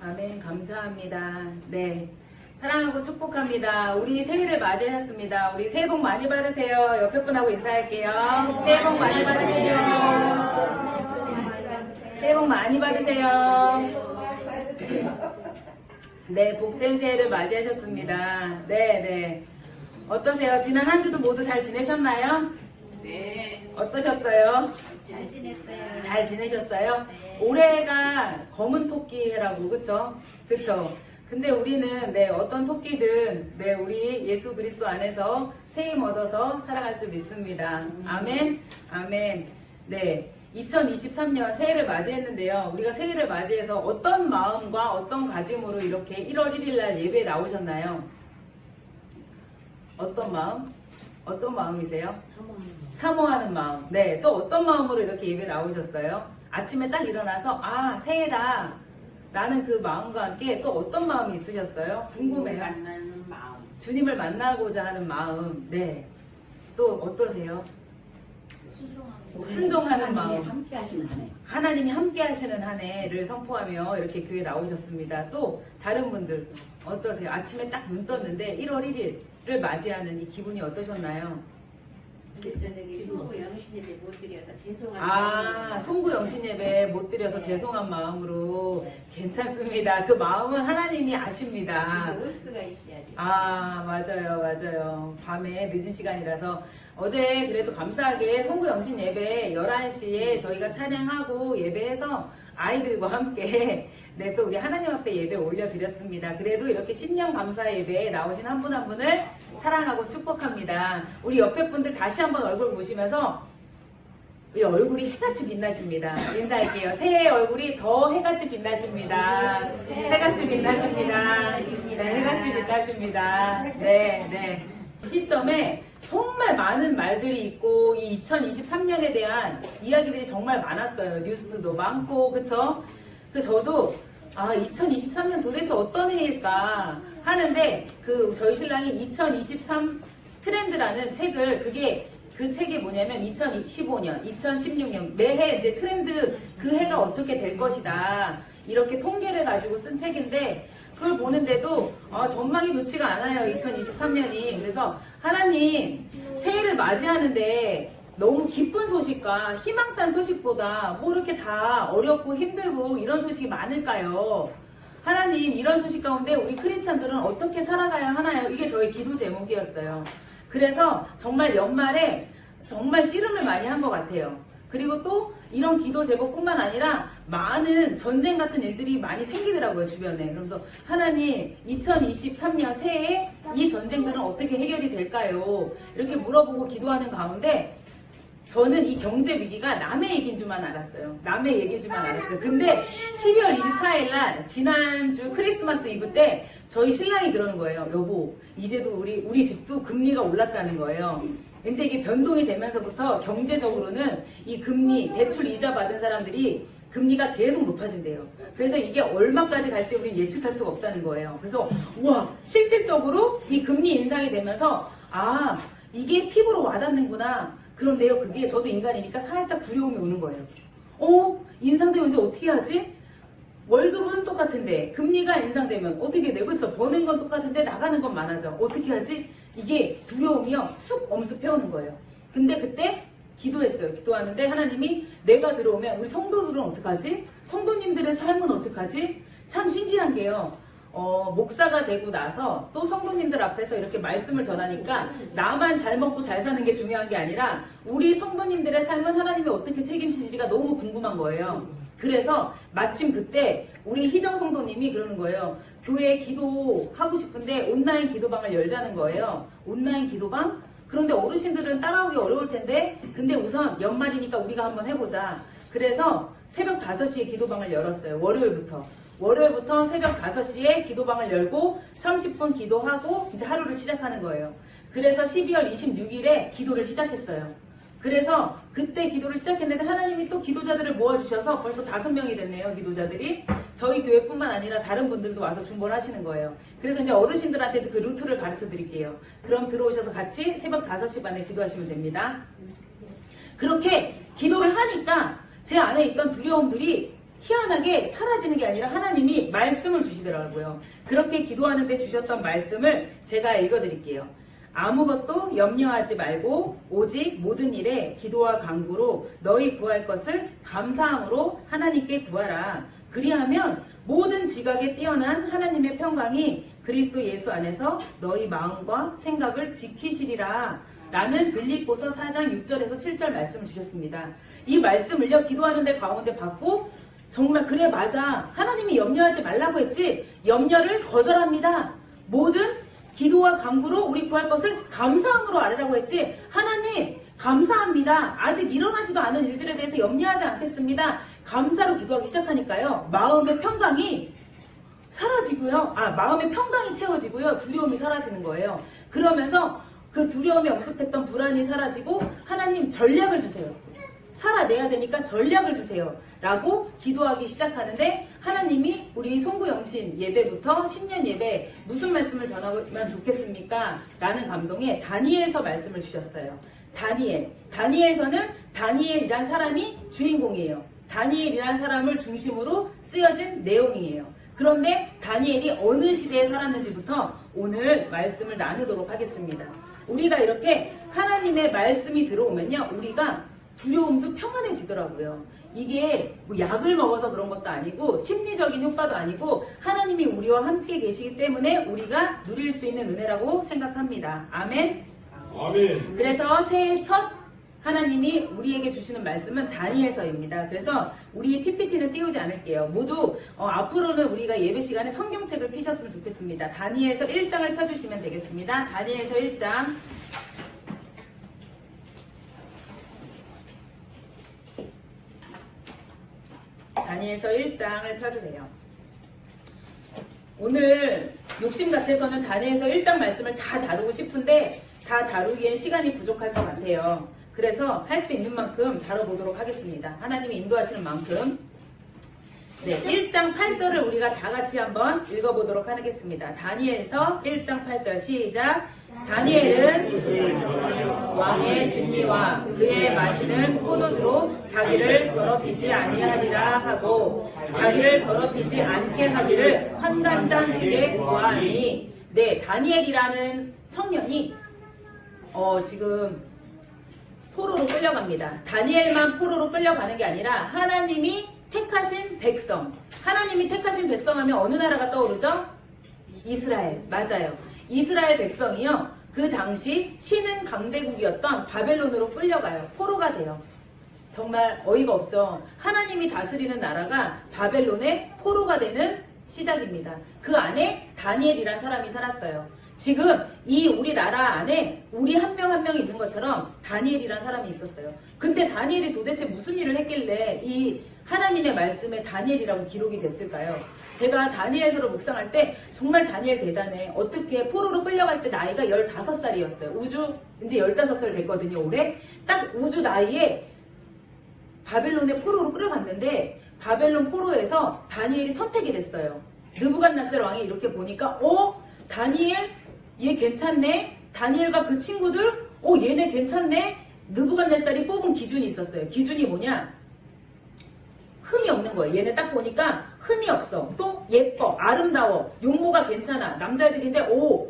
아멘. 감사합니다. 네. 사랑하고 축복합니다. 우리 새해를 맞이하셨습니다. 우리 새해 복 많이 받으세요. 옆에 분하고 인사할게요. 새해 복 많이 받으세요. 새해 복 많이 받으세요. 네, 복된 새해를 맞이하셨습니다. 네. 어떠세요? 지난 한 주도 모두 잘 지내셨나요? 네. 어떠셨어요? 잘 지냈어요. 잘 지내셨어요? 네. 올해가 검은 토끼 해라고, 그쵸? 그쵸? 근데 우리는, 어떤 토끼든, 우리 예수 그리스도 안에서 새 힘 얻어서 살아갈 줄 믿습니다. 아멘? 아멘. 네. 2023년 새해를 맞이했는데요. 우리가 새해를 맞이해서 어떤 마음과 어떤 가짐으로 이렇게 1월 1일 날 예배에 나오셨나요? 어떤 마음? 어떤 마음이세요? 사모하는 마음. 네. 또 어떤 마음으로 이렇게 예배에 나오셨어요? 아침에 딱 일어나서, 새해다. 라는 그 마음과 함께 또 어떤 마음이 있으셨어요? 궁금해요. 만나는 마음. 주님을 만나고자 하는 마음. 네. 또 어떠세요? 순종하는 마음. 함께 하시는 한 해. 하나님이 함께 하시는 한 해를 선포하며 이렇게 교회 나오셨습니다. 또 다른 분들 어떠세요? 아침에 딱 눈 떴는데 1월 1일을 맞이하는 이 기분이 어떠셨나요? 근데 저녁에 송구 영신 예배 못 드려서 죄송합니다. 송구 영신 예배 못 드려서 죄송한 마음으로 괜찮습니다. 그 마음은 하나님이 아십니다. 올 수가 있어야지. 맞아요. 밤에 늦은 시간이라서 어제 그래도 감사하게 송구 영신 예배 11시에 저희가 찬양하고 예배해서 아이들과 함께 또 우리 하나님 앞에 예배 올려드렸습니다. 그래도 이렇게 신년 감사 예배에 나오신 한 분 한 분을 사랑하고 축복합니다. 우리 옆에 분들 다시 한번 얼굴 보시면서 이 얼굴이 해같이 빛나십니다. 인사할게요. 새해 얼굴이 더 해같이 빛나십니다. 해같이 빛나십니다. 네, 해같이 빛나십니다. 네. 시점에 정말 많은 말들이 있고 이 2023년에 대한 이야기들이 정말 많았어요. 뉴스도 많고, 그쵸? 저도 2023년 도대체 어떤 해일까 하는데 저희 신랑이 2023 트렌드라는 책을 그 책이 뭐냐면 2015년, 2016년 매해 이제 트렌드 그 해가 어떻게 될 것이다 이렇게 통계를 가지고 쓴 책인데 그걸 보는데도 전망이 좋지가 않아요. 2023년이. 그래서 하나님 새해를 맞이하는데 너무 기쁜 소식과 희망찬 소식보다 뭐 이렇게 다 어렵고 힘들고 이런 소식이 많을까요? 하나님 이런 소식 가운데 우리 크리스찬들은 어떻게 살아가야 하나요? 이게 저희 기도 제목이었어요. 그래서 정말 연말에 정말 씨름을 많이 한 것 같아요. 그리고 또 이런 기도 제목뿐만 아니라 많은 전쟁 같은 일들이 많이 생기더라고요, 주변에. 그러면서 하나님 2023년 새해에 이 전쟁들은 어떻게 해결이 될까요? 이렇게 물어보고 기도하는 가운데 저는 이 경제 위기가 남의 얘기인 줄만 알았어요. 남의 얘기인 줄만 알았어요. 근데 12월 24일 날 지난주 크리스마스 이브 때 저희 신랑이 그러는 거예요. 여보, 이제도 우리 집도 금리가 올랐다는 거예요. 이제 이게 변동이 되면서부터 경제적으로는 이 금리, 대출 이자 받은 사람들이 금리가 계속 높아진대요. 그래서 이게 얼마까지 갈지 우리는 예측할 수가 없다는 거예요. 그래서 실질적으로 이 금리 인상이 되면서 이게 피부로 와닿는구나. 그런데요, 그게 저도 인간이니까 살짝 두려움이 오는 거예요. 인상되면 이제 어떻게 하지? 월급은 똑같은데 금리가 인상되면 어떻게 돼? 그렇죠? 버는 건 똑같은데 나가는 건 많아져. 어떻게 하지? 이게 두려움이요, 쑥 엄습해오는 거예요. 근데 그때 기도했어요. 기도하는데 하나님이 내가 들어오면 우리 성도들은 어떡하지? 성도님들의 삶은 어떡하지? 참 신기한 게요. 목사가 되고 나서 또 성도님들 앞에서 이렇게 말씀을 전하니까 나만 잘 먹고 잘 사는 게 중요한 게 아니라 우리 성도님들의 삶은 하나님이 어떻게 책임지시지가 너무 궁금한 거예요. 그래서 마침 그때 우리 희정 성도님이 그러는 거예요. 교회에 기도하고 싶은데 온라인 기도방을 열자는 거예요. 온라인 기도방? 그런데 어르신들은 따라오기 어려울 텐데 근데 우선 연말이니까 우리가 한번 해보자. 그래서 새벽 5시에 기도방을 열었어요. 월요일부터 새벽 5시에 기도방을 열고 30분 기도하고 이제 하루를 시작하는 거예요. 그래서 12월 26일에 기도를 시작했어요. 그래서 그때 기도를 시작했는데 하나님이 또 기도자들을 모아주셔서 벌써 5명이 됐네요. 기도자들이. 저희 교회뿐만 아니라 다른 분들도 와서 중보를 하시는 거예요. 그래서 이제 어르신들한테도 그 루트를 가르쳐 드릴게요. 그럼 들어오셔서 같이 새벽 5시 반에 기도하시면 됩니다. 그렇게 기도를 하니까 제 안에 있던 두려움들이 희한하게 사라지는 게 아니라 하나님이 말씀을 주시더라고요. 그렇게 기도하는데 주셨던 말씀을 제가 읽어드릴게요. 아무것도 염려하지 말고 오직 모든 일에 기도와 간구로 너희 구할 것을 감사함으로 하나님께 구하라. 그리하면 모든 지각에 뛰어난 하나님의 평강이 그리스도 예수 안에서 너희 마음과 생각을 지키시리라. 라는 빌립보서 4장 6절에서 7절 말씀을 주셨습니다. 이 말씀을요, 기도하는데 가운데 받고 정말 그래 맞아. 하나님이 염려하지 말라고 했지. 염려를 거절합니다. 모든 기도와 간구로 우리 구할 것을 감사함으로 아뢰라고 했지. 하나님 감사합니다. 아직 일어나지도 않은 일들에 대해서 염려하지 않겠습니다. 감사로 기도하기 시작하니까요. 마음의 평강이 사라지고요. 마음의 평강이 채워지고요. 두려움이 사라지는 거예요. 그러면서 그 두려움에 엄습했던 불안이 사라지고 하나님 전략을 주세요. 살아내야 되니까 전략을 주세요. 라고 기도하기 시작하는데 하나님이 우리 송구영신 예배부터 신년 예배 무슨 말씀을 전하면 좋겠습니까? 라는 감동에 다니엘서 말씀을 주셨어요. 다니엘서는 다니엘이란 사람이 주인공이에요. 다니엘이란 사람을 중심으로 쓰여진 내용이에요. 그런데 다니엘이 어느 시대에 살았는지부터 오늘 말씀을 나누도록 하겠습니다. 우리가 이렇게 하나님의 말씀이 들어오면요, 우리가 두려움도 평안해지더라고요. 이게 뭐 약을 먹어서 그런 것도 아니고 심리적인 효과도 아니고 하나님이 우리와 함께 계시기 때문에 우리가 누릴 수 있는 은혜라고 생각합니다. 아멘. 아멘. 그래서 새해 첫 하나님이 우리에게 주시는 말씀은 다니엘서입니다. 그래서 우리 PPT는 띄우지 않을게요. 모두 앞으로는 우리가 예배 시간에 성경책을 펴셨으면 좋겠습니다. 다니엘서 1장을 펴주시면 되겠습니다. 다니엘서 1장. 다니엘서 1장을 펴주세요. 오늘 욕심 같아서는 다니엘서 1장 말씀을 다 다루고 싶은데 다 다루기엔 시간이 부족할 것 같아요. 그래서 할 수 있는 만큼 다뤄보도록 하겠습니다. 하나님이 인도하시는 만큼. 네, 1장 8절을 우리가 다 같이 한번 읽어보도록 하겠습니다. 다니엘서 1장 8절 시작. 다니엘은 왕의 진리와 그의 마시는 포도주로 자기를 더럽히지 아니하리라 하고 자기를 더럽히지 않게 하기를 환관장에게 구하니. 네, 다니엘이라는 청년이 지금 포로로 끌려갑니다. 다니엘만 포로로 끌려가는 게 아니라 하나님이 택하신 백성. 하나님이 택하신 백성 하면 어느 나라가 떠오르죠? 이스라엘. 맞아요. 이스라엘 백성이요. 그 당시 신흥 강대국이었던 바벨론으로 끌려가요. 포로가 돼요. 정말 어이가 없죠. 하나님이 다스리는 나라가 바벨론의 포로가 되는 시작입니다. 그 안에 다니엘이란 사람이 살았어요. 지금 이 우리나라 안에 우리 한 명 한 명이 있는 것처럼 다니엘이란 사람이 있었어요. 근데 다니엘이 도대체 무슨 일을 했길래 이 하나님의 말씀에 다니엘이라고 기록이 됐을까요? 제가 다니엘서를 묵상할 때 정말 다니엘 대단해. 어떻게 포로로 끌려갈 때 나이가 15살이었어요. 우주 이제 15살 됐거든요. 올해. 딱 우주 나이에 바벨론의 포로로 끌려갔는데 바벨론 포로에서 다니엘이 선택이 됐어요. 느부갓네살 왕이 이렇게 보니까 다니엘 얘 괜찮네. 다니엘과 그 친구들 얘네 괜찮네. 느부갓네살이 뽑은 기준이 있었어요. 기준이 뭐냐? 흠이 없는 거예요. 얘네 딱 보니까 흠이 없어. 또 예뻐, 아름다워, 용모가 괜찮아. 남자애들인데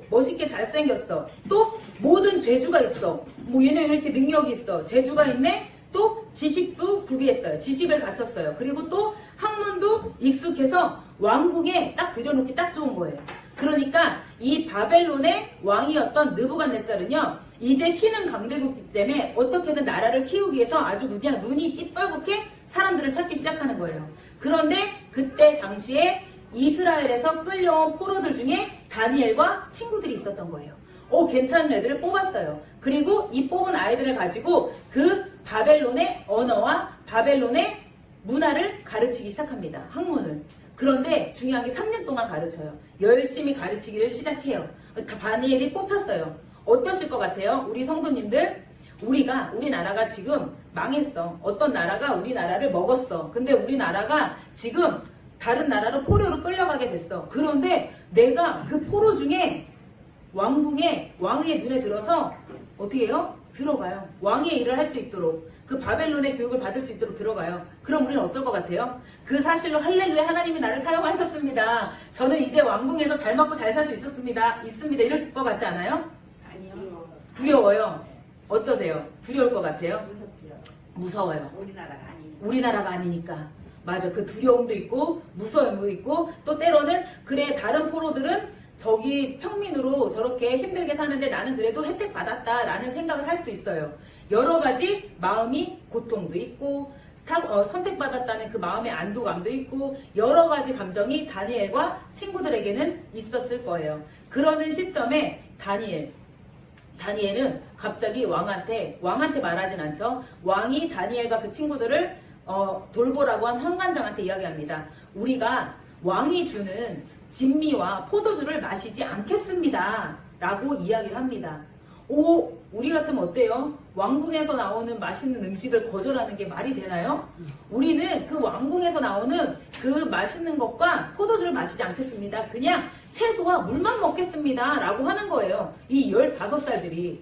멋있게 잘생겼어. 또 모든 재주가 있어. 얘네 왜 이렇게 능력이 있어. 재주가 있네. 또 지식도 구비했어요. 지식을 갖췄어요. 그리고 또 학문도 익숙해서 왕궁에 딱 들여놓기 딱 좋은 거예요. 그러니까 이 바벨론의 왕이었던 느부갓네살은요, 이제 신흥 강대국이기 때문에 어떻게든 나라를 키우기 위해서 아주 그냥 눈이 시뻘겋게 사람들을 찾기 시작하는 거예요. 그런데 그때 당시에 이스라엘에서 끌려온 포로들 중에 다니엘과 친구들이 있었던 거예요. 괜찮은 애들을 뽑았어요. 그리고 이 뽑은 아이들을 가지고 그 바벨론의 언어와 바벨론의 문화를 가르치기 시작합니다. 학문을. 그런데 중요한 게 3년 동안 가르쳐요. 열심히 가르치기를 시작해요. 다니엘이 뽑혔어요. 어떠실 것 같아요? 우리 성도님들, 우리나라가 지금 망했어. 어떤 나라가 우리나라를 먹었어. 근데 우리나라가 지금 다른 나라로 포로로 끌려가게 됐어. 그런데 내가 그 포로 중에 왕궁에 왕의 눈에 들어서 어떻게 해요? 들어가요. 왕의 일을 할 수 있도록, 그 바벨론의 교육을 받을 수 있도록 들어가요. 그럼 우리는 어떨 것 같아요? 그 사실로 할렐루야, 하나님이 나를 사용하셨습니다. 저는 이제 왕궁에서 잘 먹고 잘 살 수 있습니다. 이럴 것 같지 않아요? 아니요. 두려워요. 어떠세요? 두려울 것 같아요? 무섭죠. 무서워요. 우리나라가 아니니까. 우리나라가 아니니까. 맞아. 그 두려움도 있고 무서움도 있고, 또 때로는 그래, 다른 포로들은 저기 평민으로 저렇게 힘들게 사는데 나는 그래도 혜택 받았다라는 생각을 할 수도 있어요. 여러 가지 마음이, 고통도 있고 선택받았다는 그 마음의 안도감도 있고, 여러 가지 감정이 다니엘과 친구들에게는 있었을 거예요. 그러는 시점에 다니엘은 갑자기 왕한테 말하진 않죠. 왕이 다니엘과 그 친구들을 돌보라고 한 환관장한테 이야기합니다. 우리가 왕이 주는 진미와 포도주를 마시지 않겠습니다. 라고 이야기를 합니다. 우리 같으면 어때요? 왕궁에서 나오는 맛있는 음식을 거절하는 게 말이 되나요? 우리는 그 왕궁에서 나오는 그 맛있는 것과 포도주를 마시지 않겠습니다. 그냥 채소와 물만 먹겠습니다. 라고 하는 거예요. 이 15살들이.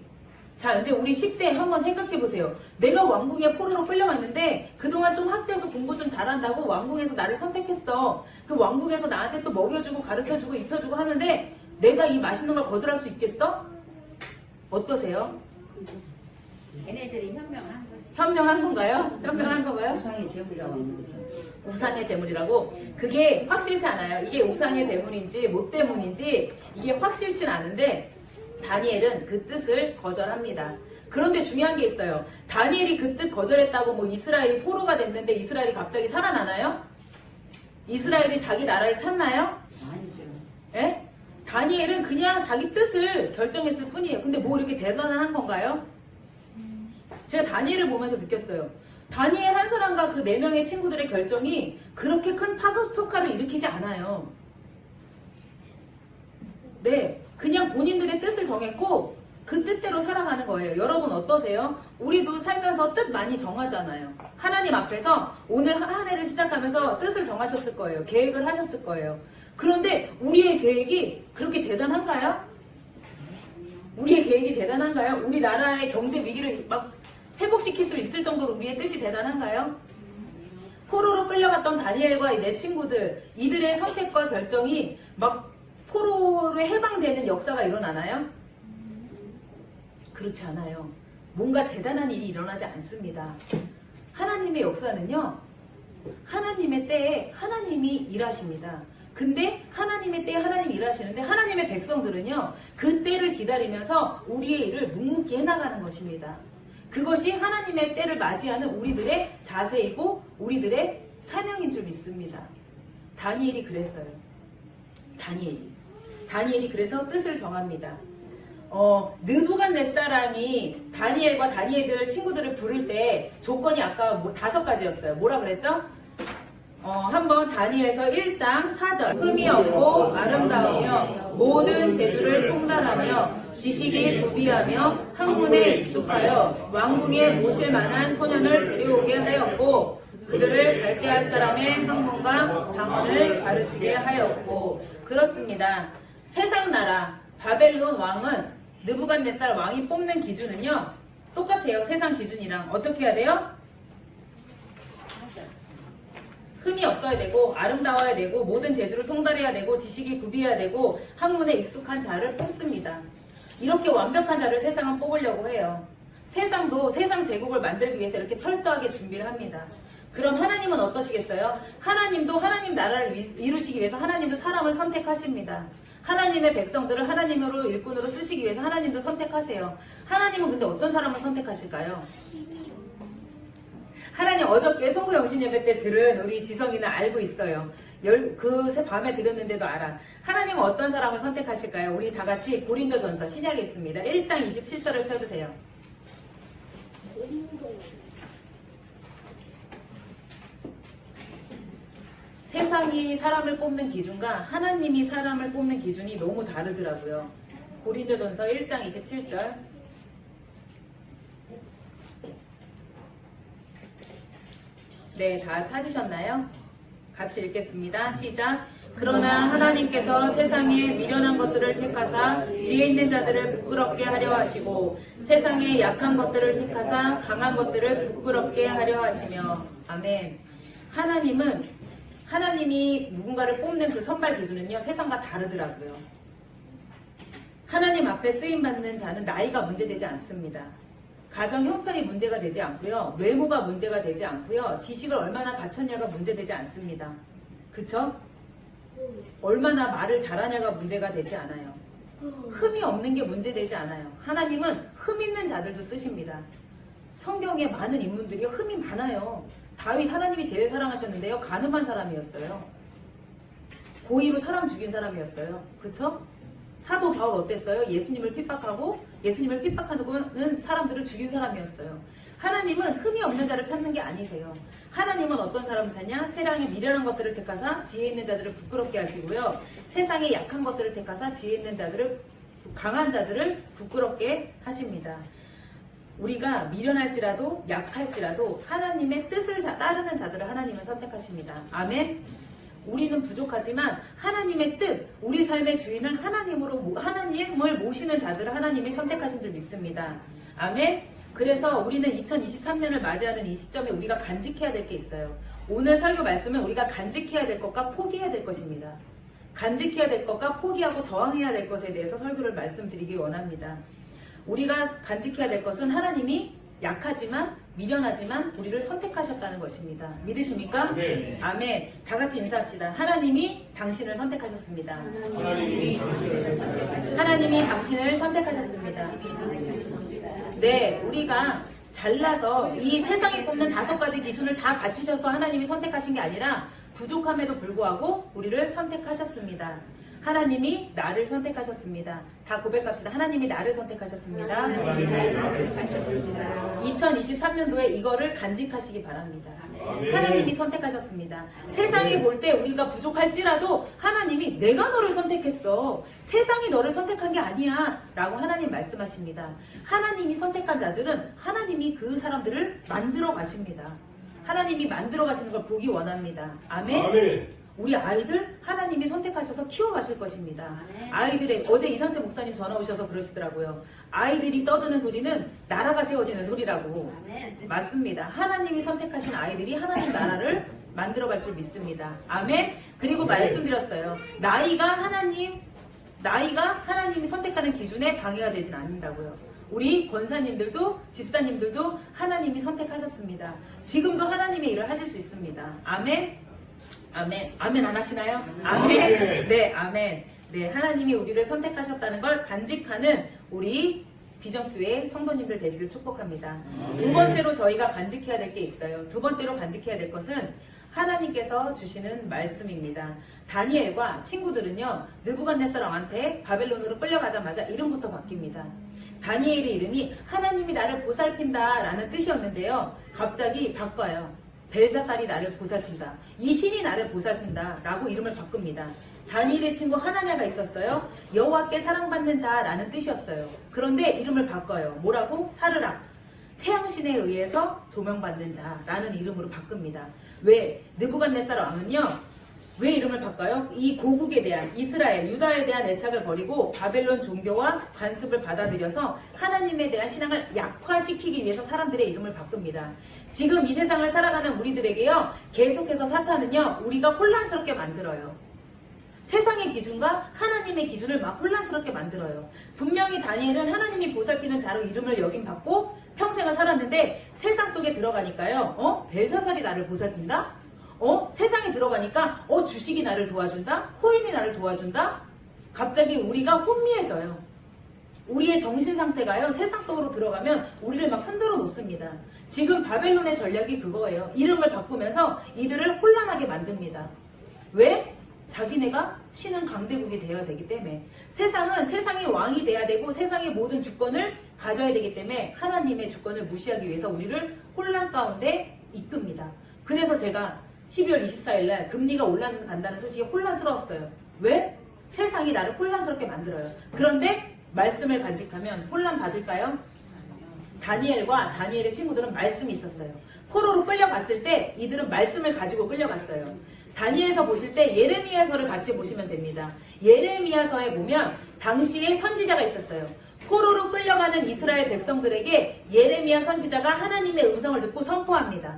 자, 이제 우리 10대 한번 생각해 보세요. 내가 왕궁에 포로로 끌려갔는데 그동안 좀 학교에서 공부 좀 잘한다고 왕궁에서 나를 선택했어. 그 왕궁에서 나한테 또 먹여주고 가르쳐주고 입혀주고 하는데 내가 이 맛있는 걸 거절할 수 있겠어? 어떠세요? 걔네들이 현명한 거지. 현명한 건가요? 현명한 건가요? 우상의 제물이라고 하는 거죠. 우상의 재물이라고. 그게 확실치 않아요. 이게 우상의 재물인지 뭐 때문인지 이게 확실치는 않은데, 다니엘은 그 뜻을 거절합니다. 그런데 중요한 게 있어요. 다니엘이 그 뜻 거절했다고 뭐 이스라엘이 포로가 됐는데 이스라엘이 갑자기 살아나나요? 이스라엘이 자기 나라를 찾나요? 아니죠. 예? 다니엘은 그냥 자기 뜻을 결정했을 뿐이에요. 근데 뭐 이렇게 대단한 건가요? 제가 다니엘을 보면서 느꼈어요. 다니엘 한 사람과 그 4명의 친구들의 결정이 그렇게 큰 파급 효과를 일으키지 않아요. 네, 그냥 본인들의 뜻을 정했고 그 뜻대로 살아가는 거예요. 여러분 어떠세요? 우리도 살면서 뜻 많이 정하잖아요. 하나님 앞에서 오늘 한 해를 시작하면서 뜻을 정하셨을 거예요. 계획을 하셨을 거예요. 그런데 우리의 계획이 그렇게 대단한가요? 우리의 계획이 대단한가요? 우리나라의 경제 위기를 막 회복시킬 수 있을 정도로 우리의 뜻이 대단한가요? 포로로 끌려갔던 다니엘과 내 친구들, 이들의 선택과 결정이 막 포로로 해방되는 역사가 일어나나요? 그렇지 않아요. 뭔가 대단한 일이 일어나지 않습니다. 하나님의 역사는요, 하나님의 때에 하나님이 일하십니다. 근데 하나님의 때에 하나님이 일하시는데 하나님의 백성들은요, 그 때를 기다리면서 우리의 일을 묵묵히 해나가는 것입니다. 그것이 하나님의 때를 맞이하는 우리들의 자세이고 우리들의 사명인 줄 믿습니다. 다니엘이 그랬어요. 다니엘이 그래서 뜻을 정합니다. 느부갓네살이 다니엘과 다니엘들 친구들을 부를 때 조건이 아까 5가지였어요. 뭐라 그랬죠? 한번 다니엘서 1장 4절. 흠이 없고 아름다우며 모든 재주를 통달하며 지식이 구비하며 학문에 익숙하여 왕궁에 모실 만한 소년을 데려오게 하였고 그들을 갈대할 사람의 학문과 방언을 가르치게 하였고. 그렇습니다. 세상 나라 바벨론 왕은 느부갓네살 왕이 뽑는 기준은요 똑같아요. 세상 기준이랑. 어떻게 해야 돼요? 흠이 없어야 되고 아름다워야 되고 모든 재주를 통달해야 되고 지식이 구비해야 되고 학문에 익숙한 자를 뽑습니다. 이렇게 완벽한 자를 세상은 뽑으려고 해요. 세상도 세상 제국을 만들기 위해서 이렇게 철저하게 준비를 합니다. 그럼 하나님은 어떠시겠어요? 하나님도 하나님 나라를 이루시기 위해서 하나님도 사람을 선택하십니다. 하나님의 백성들을 하나님으로 일꾼으로 쓰시기 위해서 하나님도 선택하세요. 하나님은 근데 어떤 사람을 선택하실까요? 하나님 어저께 송구영신 예배 때 들은 우리 지성이는 알고 있어요. 그 밤에 들었는데도 알아. 하나님은 어떤 사람을 선택하실까요? 우리 다 같이 고린도전서 신약에 있습니다. 1장 27절을 펴주세요. 세상이 사람을 뽑는 기준과 하나님이 사람을 뽑는 기준이 너무 다르더라고요. 고린도전서 1장 27절. 네, 다 찾으셨나요? 같이 읽겠습니다. 시작. 그러나 하나님께서 세상에 미련한 것들을 택하사 지혜 있는 자들을 부끄럽게 하려 하시고 세상에 약한 것들을 택하사 강한 것들을 부끄럽게 하려 하시며. 아멘. 하나님이 누군가를 뽑는 그 선발 기준은요, 세상과 다르더라고요. 하나님 앞에 쓰임받는 자는 나이가 문제되지 않습니다. 가정 형편이 문제가 되지 않고요. 외모가 문제가 되지 않고요. 지식을 얼마나 갖췄냐가 문제되지 않습니다. 그쵸? 얼마나 말을 잘하냐가 문제가 되지 않아요. 흠이 없는 게 문제되지 않아요. 하나님은 흠 있는 자들도 쓰십니다. 성경에 많은 인물들이 흠이 많아요. 다윗 하나님이 제일 사랑하셨는데요. 간음한 사람이었어요. 고의로 사람 죽인 사람이었어요. 그쵸? 사도 바울 어땠어요? 예수님을 핍박하는 사람들을 죽인 사람이었어요. 하나님은 흠이 없는 자를 찾는 게 아니세요. 하나님은 어떤 사람을 찾냐? 세상에 미련한 것들을 택하사 지혜 있는 자들을 부끄럽게 하시고요. 세상에 약한 것들을 택하사 지혜 있는 자들을, 강한 자들을 부끄럽게 하십니다. 우리가 미련할지라도 약할지라도 하나님의 뜻을 따르는 자들을 하나님은 선택하십니다. 아멘. 우리는 부족하지만 하나님의 뜻, 우리 삶의 주인을 하나님을 모시는 자들을 하나님이 선택하신 줄 믿습니다. 아멘. 그래서 우리는 2023년을 맞이하는 이 시점에 우리가 간직해야 될 게 있어요. 오늘 설교 말씀은 우리가 간직해야 될 것과 포기해야 될 것입니다. 간직해야 될 것과 포기하고 저항해야 될 것에 대해서 설교를 말씀드리기 원합니다. 우리가 간직해야 될 것은 하나님이 약하지만 미련하지만 우리를 선택하셨다는 것입니다. 믿으십니까? 네. 아멘. 다 같이 인사합시다. 하나님이 당신을 선택하셨습니다. 하나님이 당신을 선택하셨습니다. 네, 우리가 잘나서 이 세상이 뽑는 5가지 기준을 다 갖추셔서 하나님이 선택하신 게 아니라 부족함에도 불구하고 우리를 선택하셨습니다. 하나님이 나를 선택하셨습니다. 다 고백합시다. 하나님이 나를 선택하셨습니다. 2023년도에 이거를 간직하시기 바랍니다. 하나님이 선택하셨습니다. 세상이 볼 때 우리가 부족할지라도 하나님이 내가 너를 선택했어. 세상이 너를 선택한 게 아니야. 라고 하나님 말씀하십니다. 하나님이 선택한 자들은 하나님이 그 사람들을 만들어 가십니다. 하나님이 만들어 가시는 걸 보기 원합니다. 아멘. 아멘. 우리 아이들 하나님이 선택하셔서 키워가실 것입니다. 아이들의 어제 이상태 목사님 전화 오셔서 그러시더라고요. 아이들이 떠드는 소리는 나라가 세워지는 소리라고. 맞습니다. 하나님이 선택하신 아이들이 하나님 나라를 만들어갈 줄 믿습니다. 아멘. 그리고 말씀드렸어요. 나이가 하나님이 선택하는 기준에 방해가 되진 않는다고요. 우리 권사님들도 집사님들도 하나님이 선택하셨습니다. 지금도 하나님의 일을 하실 수 있습니다. 아멘. 아멘. 아멘 안 하시나요? 아멘. 네, 아멘. 네, 하나님이 우리를 선택하셨다는 걸 간직하는 우리 비전교회 성도님들 되시길 축복합니다. 두 번째로 저희가 간직해야 될 게 있어요. 두 번째로 간직해야 될 것은 하나님께서 주시는 말씀입니다. 다니엘과 친구들은요, 느부갓네살 왕한테 바벨론으로 끌려가자마자 이름부터 바뀝니다. 다니엘의 이름이 하나님이 나를 보살핀다 라는 뜻이었는데요, 갑자기 바꿔요. 벨사살이 나를 보살핀다. 이 신이 나를 보살핀다. 라고 이름을 바꿉니다. 다니엘의 친구 하나냐가 있었어요. 여호와께 사랑받는 자라는 뜻이었어요. 그런데 이름을 바꿔요. 뭐라고? 사르락. 태양신에 의해서 조명받는 자라는 이름으로 바꿉니다. 왜? 느부갓네살 왕은요, 왜 이름을 바꿔요? 이 고국에 대한 이스라엘, 유다에 대한 애착을 버리고 바벨론 종교와 관습을 받아들여서 하나님에 대한 신앙을 약화시키기 위해서 사람들의 이름을 바꿉니다. 지금 이 세상을 살아가는 우리들에게요, 계속해서 사탄은요, 우리가 혼란스럽게 만들어요. 세상의 기준과 하나님의 기준을 막 혼란스럽게 만들어요. 분명히 다니엘은 하나님이 보살피는 자로 이름을 여김받고 평생을 살았는데 세상 속에 들어가니까요, 벨사살이 나를 보살핀다? 세상에 들어가니까 주식이 나를 도와준다? 코인이 나를 도와준다? 갑자기 우리가 혼미해져요. 우리의 정신 상태가요, 세상 속으로 들어가면 우리를 막 흔들어 놓습니다. 지금 바벨론의 전략이 그거예요. 이름을 바꾸면서 이들을 혼란하게 만듭니다. 왜? 자기네가 신은 강대국이 되어야 되기 때문에. 세상은 세상의 왕이 돼야 되고 세상의 모든 주권을 가져야 되기 때문에 하나님의 주권을 무시하기 위해서 우리를 혼란 가운데 이끕니다. 그래서 제가 12월 24일 날 금리가 올라간다는 소식이 혼란스러웠어요. 왜? 세상이 나를 혼란스럽게 만들어요. 그런데 말씀을 간직하면 혼란 받을까요? 다니엘과 다니엘의 친구들은 말씀이 있었어요. 포로로 끌려갔을 때 이들은 말씀을 가지고 끌려갔어요. 다니엘서 보실 때 예레미야서를 같이 보시면 됩니다. 예레미야서에 보면 당시에 선지자가 있었어요. 포로로 끌려가는 이스라엘 백성들에게 예레미야 선지자가 하나님의 음성을 듣고 선포합니다.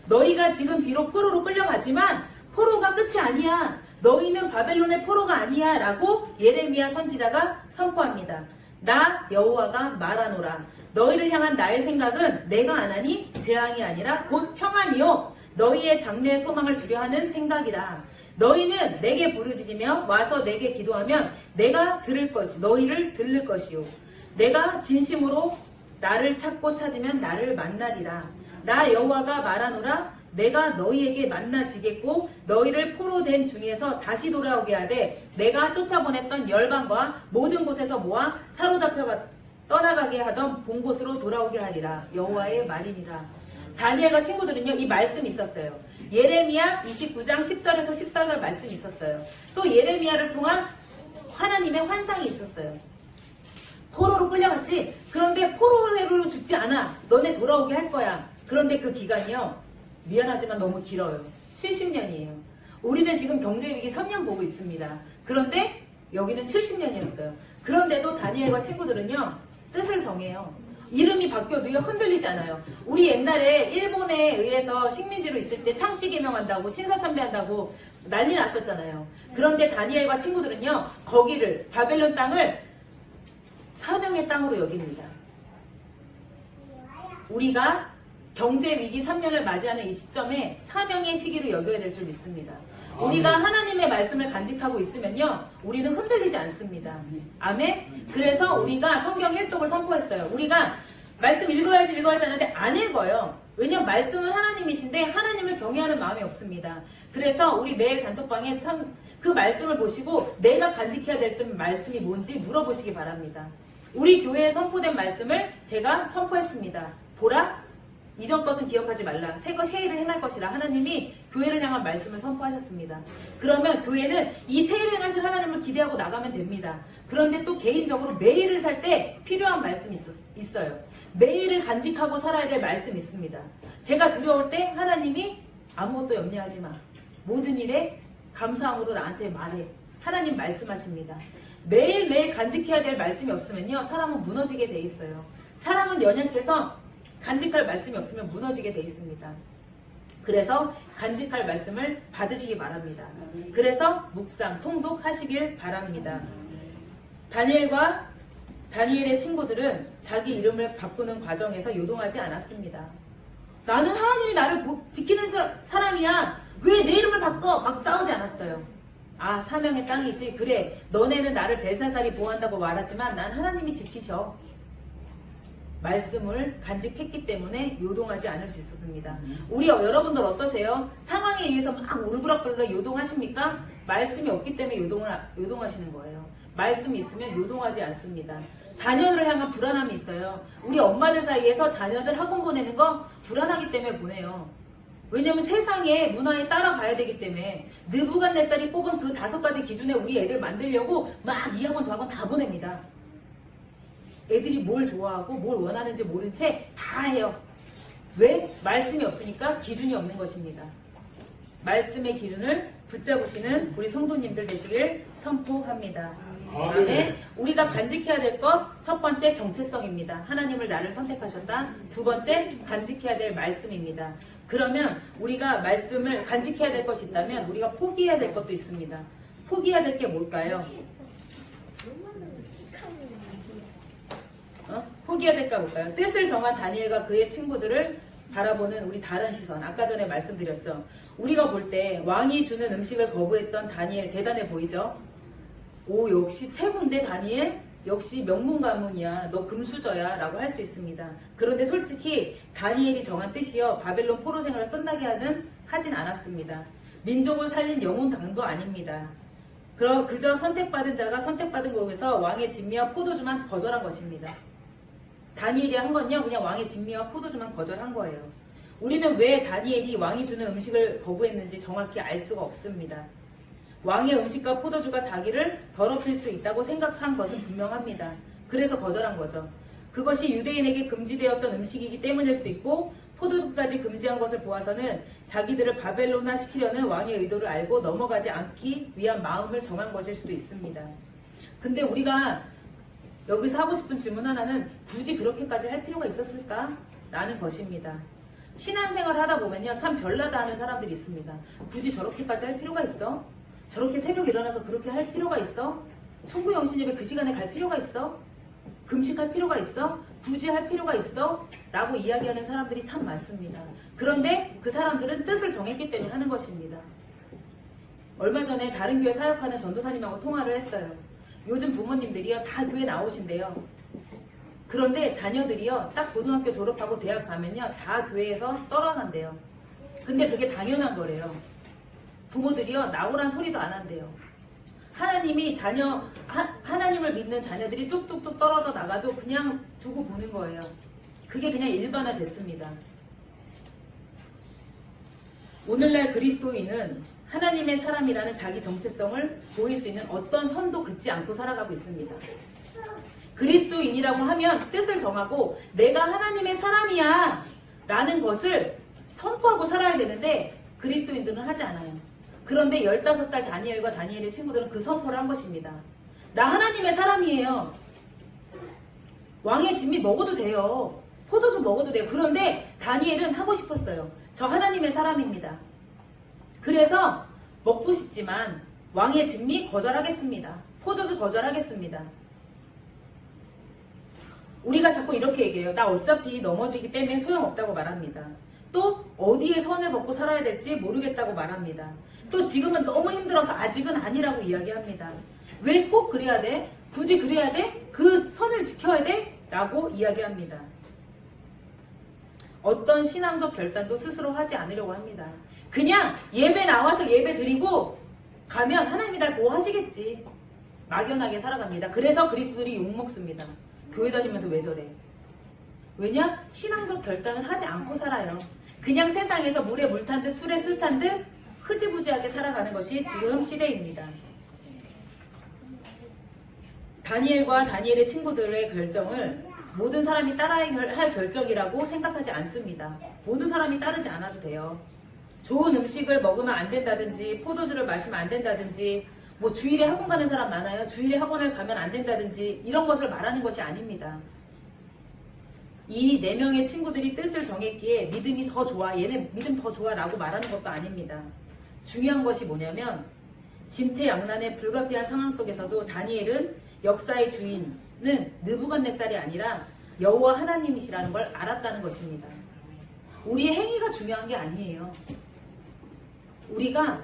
너희가 지금 비록 포로로 끌려가지만 포로가 끝이 아니야. 너희는 바벨론의 포로가 아니야 라고 예레미야 선지자가 선포합니다. 나 여호와가 말하노라. 너희를 향한 나의 생각은 내가 안 하니 재앙이 아니라 곧 평안이요 너희의 장래의 소망을 주려 하는 생각이라. 너희는 내게 부르짖으며 와서 내게 기도하면 내가 너희를 들을 것이요 내가 진심으로 나를 찾고 찾으면 나를 만나리라. 나 여호와가 말하노라. 내가 너희에게 만나지겠고 너희를 포로된 중에서 다시 돌아오게 하되 내가 쫓아보냈던 열방과 모든 곳에서 모아 사로잡혀 떠나가게 하던 본 곳으로 돌아오게 하리라. 여호와의 말이니라. 다니엘과 친구들은요, 이 말씀이 있었어요. 예레미야 29장 10절에서 14절 말씀이 있었어요. 또 예레미야를 통한 하나님의 환상이 있었어요. 포로로 끌려갔지. 그런데 포로로 죽지 않아. 너네 돌아오게 할 거야. 그런데 그 기간이요, 미안하지만 너무 길어요. 70년이에요. 우리는 지금 경제위기 3년 보고 있습니다. 그런데 여기는 70년이었어요. 그런데도 다니엘과 친구들은요, 뜻을 정해요. 이름이 바뀌어도요, 흔들리지 않아요. 우리 옛날에 일본에 의해서 식민지로 있을 때 창씨 개명한다고 신사참배한다고 난리 났었잖아요. 그런데 다니엘과 친구들은요, 거기를, 바벨론 땅을 사명의 땅으로 여깁니다. 우리가 경제위기 3년을 맞이하는 이 시점에 사명의 시기로 여겨야 될 줄 믿습니다. 우리가 하나님의 말씀을 간직하고 있으면요, 우리는 흔들리지 않습니다. 아멘? 그래서 우리가 성경 1독을 선포했어요. 우리가 말씀 읽어야지 하는데 안 읽어요. 왜냐면 말씀은 하나님이신데 하나님을 경외하는 마음이 없습니다. 그래서 우리 매일 단톡방에 그 말씀을 보시고 내가 간직해야 될 말씀이 뭔지 물어보시기 바랍니다. 우리 교회에 선포된 말씀을 제가 선포했습니다. 보라, 이전 것은 기억하지 말라. 새 일을 행할 것이라. 하나님이 교회를 향한 말씀을 선포하셨습니다. 그러면 교회는 이 새 일을 행하실 하나님을 기대하고 나가면 됩니다. 그런데 또 개인적으로 매일을 살 때 필요한 말씀이 있어요. 매일을 간직하고 살아야 될 말씀이 있습니다. 제가 두려울 때 하나님이 아무것도 염려하지 마. 모든 일에 감사함으로 나한테 말해. 하나님 말씀하십니다. 매일매일 간직해야 될 말씀이 없으면요, 사람은 무너지게 돼 있어요. 사람은 연약해서 간직할 말씀이 없으면 무너지게 돼 있습니다. 그래서 간직할 말씀을 받으시기 바랍니다. 그래서 묵상, 통독하시길 바랍니다. 다니엘과 다니엘의 친구들은 자기 이름을 바꾸는 과정에서 요동하지 않았습니다. 나는 하나님이 나를 지키는 사람이야. 왜 내 이름을 바꿔? 막 싸우지 않았어요. 아, 사명의 땅이지. 그래, 너네는 나를 벨사살이 보호한다고 말하지만 난 하나님이 지키셔. 말씀을 간직했기 때문에 요동하지 않을 수 있었습니다. 우리 여러분들 어떠세요? 상황에 의해서 막 울그락불락 요동하십니까? 말씀이 없기 때문에 요동하시는 거예요. 말씀이 있으면 요동하지 않습니다. 자녀를 향한 불안함이 있어요. 우리 엄마들 사이에서 자녀들 학원 보내는 거 불안하기 때문에 보내요. 왜냐면 세상의 문화에 따라가야 되기 때문에. 느부갓네살이 뽑은 그 5가지 기준에 우리 애들 만들려고 막 이 학원 저 학원 다 보냅니다. 애들이 뭘 좋아하고 뭘 원하는지 모른 채 다 해요. 왜? 말씀이 없으니까 기준이 없는 것입니다. 말씀의 기준을 붙잡으시는 우리 성도님들 되시길 선포합니다. 아멘. 우리가 간직해야 될 것, 첫 번째 정체성입니다. 하나님을 나를 선택하셨다. 두 번째 간직해야 될 말씀입니다. 그러면 우리가 말씀을 간직해야 될 것이 있다면 우리가 포기해야 될 것도 있습니다. 포기해야 될 게 뭘까요? 포기해야 될까 볼까요? 뜻을 정한 다니엘과 그의 친구들을 바라보는 우리 다른 시선. 아까 전에 말씀드렸죠. 우리가 볼 때 왕이 주는 음식을 거부했던 다니엘 대단해 보이죠? 오, 역시 최고인데 다니엘? 역시 명문가문이야. 너 금수저야 라고 할 수 있습니다. 그런데 솔직히 다니엘이 정한 뜻이요, 바벨론 포로 생활을 끝나게 하진 않았습니다. 민족을 살린 영웅당도 아닙니다. 그저 선택받은 자가 선택받은 곳에서 왕의 진미와 포도주만 거절한 것입니다. 다니엘이 한 건요, 그냥 왕의 진미와 포도주만 거절한 거예요. 우리는 왜 다니엘이 왕이 주는 음식을 거부했는지 정확히 알 수가 없습니다. 왕의 음식과 포도주가 자기를 더럽힐 수 있다고 생각한 것은 분명합니다. 그래서 거절한 거죠. 그것이 유대인에게 금지되었던 음식이기 때문일 수도 있고 포도주까지 금지한 것을 보아서는 자기들을 바벨론화 시키려는 왕의 의도를 알고 넘어가지 않기 위한 마음을 정한 것일 수도 있습니다. 근데 우리가 여기서 하고 싶은 질문 하나는 굳이 그렇게까지 할 필요가 있었을까? 라는 것입니다. 신앙생활을 하다 보면요, 참 별나다 하는 사람들이 있습니다. 굳이 저렇게까지 할 필요가 있어? 저렇게 새벽에 일어나서 그렇게 할 필요가 있어? 송구영신예배 그 시간에 갈 필요가 있어? 금식할 필요가 있어? 굳이 할 필요가 있어? 라고 이야기하는 사람들이 참 많습니다. 그런데 그 사람들은 뜻을 정했기 때문에 하는 것입니다. 얼마 전에 다른 교회 사역하는 전도사님하고 통화를 했어요. 요즘 부모님들이요, 다 교회 나오신대요. 그런데 자녀들이요, 딱 고등학교 졸업하고 대학 가면요, 다 교회에서 떨어난대요. 근데 그게 당연한 거래요. 부모들이요, 나오란 소리도 안 한대요. 하나님을 믿는 자녀들이 뚝뚝뚝 떨어져 나가도 그냥 두고 보는 거예요. 그게 그냥 일반화 됐습니다. 오늘날 그리스도인은 하나님의 사람이라는 자기 정체성을 보일 수 있는 어떤 선도 긋지 않고 살아가고 있습니다. 그리스도인이라고 하면 뜻을 정하고 내가 하나님의 사람이야 라는 것을 선포하고 살아야 되는데 그리스도인들은 하지 않아요. 그런데 15살 다니엘과 다니엘의 친구들은 그 선포를 한 것입니다. 나 하나님의 사람이에요. 왕의 진미 먹어도 돼요. 포도주 먹어도 돼요. 그런데 다니엘은 하고 싶었어요. 저 하나님의 사람입니다. 그래서 먹고 싶지만 왕의 진미 거절하겠습니다. 포도주 거절하겠습니다. 우리가 자꾸 이렇게 얘기해요. 나 어차피 넘어지기 때문에 소용없다고 말합니다. 또 어디에 선을 걷고 살아야 될지 모르겠다고 말합니다. 또 지금은 너무 힘들어서 아직은 아니라고 이야기합니다. 왜 꼭 그래야 돼? 굳이 그래야 돼? 그 선을 지켜야 돼? 라고 이야기합니다. 어떤 신앙적 결단도 스스로 하지 않으려고 합니다. 그냥 예배 나와서 예배 드리고 가면 하나님이 날 보호하시겠지. 막연하게 살아갑니다. 그래서 그리스도인이 욕먹습니다. 교회 다니면서 왜 저래? 왜냐? 신앙적 결단을 하지 않고 살아요. 그냥 세상에서 물에 물 탄 듯 술에 술 탄 듯 흐지부지하게 살아가는 것이 지금 시대입니다. 다니엘과 다니엘의 친구들의 결정을 모든 사람이 따라야 할 결정이라고 생각하지 않습니다. 모든 사람이 따르지 않아도 돼요. 좋은 음식을 먹으면 안 된다든지 포도주를 마시면 안 된다든지 뭐 주일에 학원 가는 사람 많아요. 주일에 학원을 가면 안 된다든지 이런 것을 말하는 것이 아닙니다. 이 4명의 친구들이 뜻을 정했기에 믿음이 더 좋아, 얘네 믿음 더 좋아 라고 말하는 것도 아닙니다. 중요한 것이 뭐냐면 진퇴양난의 불가피한 상황 속에서도 다니엘은 역사의 주인은 느부갓네살이 아니라 여호와 하나님이시라는 걸 알았다는 것입니다. 우리의 행위가 중요한 게 아니에요. 우리가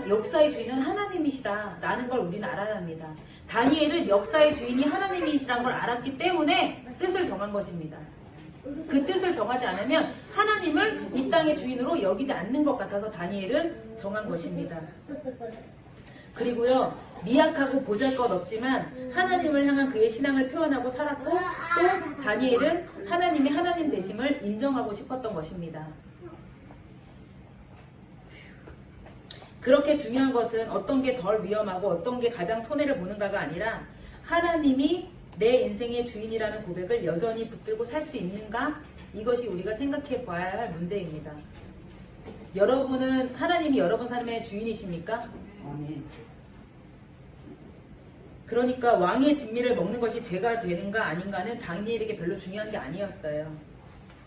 역사의 주인은 하나님이시다 라는 걸 우리는 알아야 합니다. 다니엘은 역사의 주인이 하나님이시라는 걸 알았기 때문에 뜻을 정한 것입니다. 그 뜻을 정하지 않으면 하나님을 이 땅의 주인으로 여기지 않는 것 같아서 다니엘은 정한 것입니다. 그리고요, 미약하고 보잘것없지만 하나님을 향한 그의 신앙을 표현하고 살았고 또 다니엘은 하나님이 하나님 되심을 인정하고 싶었던 것입니다. 그렇게 중요한 것은 어떤 게 덜 위험하고 어떤 게 가장 손해를 보는가가 아니라 하나님이 내 인생의 주인이라는 고백을 여전히 붙들고 살 수 있는가? 이것이 우리가 생각해 봐야 할 문제입니다. 여러분은 하나님이 여러분 삶의 주인이십니까? 아멘. 그러니까 왕의 진미를 먹는 것이 죄가 되는가 아닌가는 다니엘에게 별로 중요한 게 아니었어요.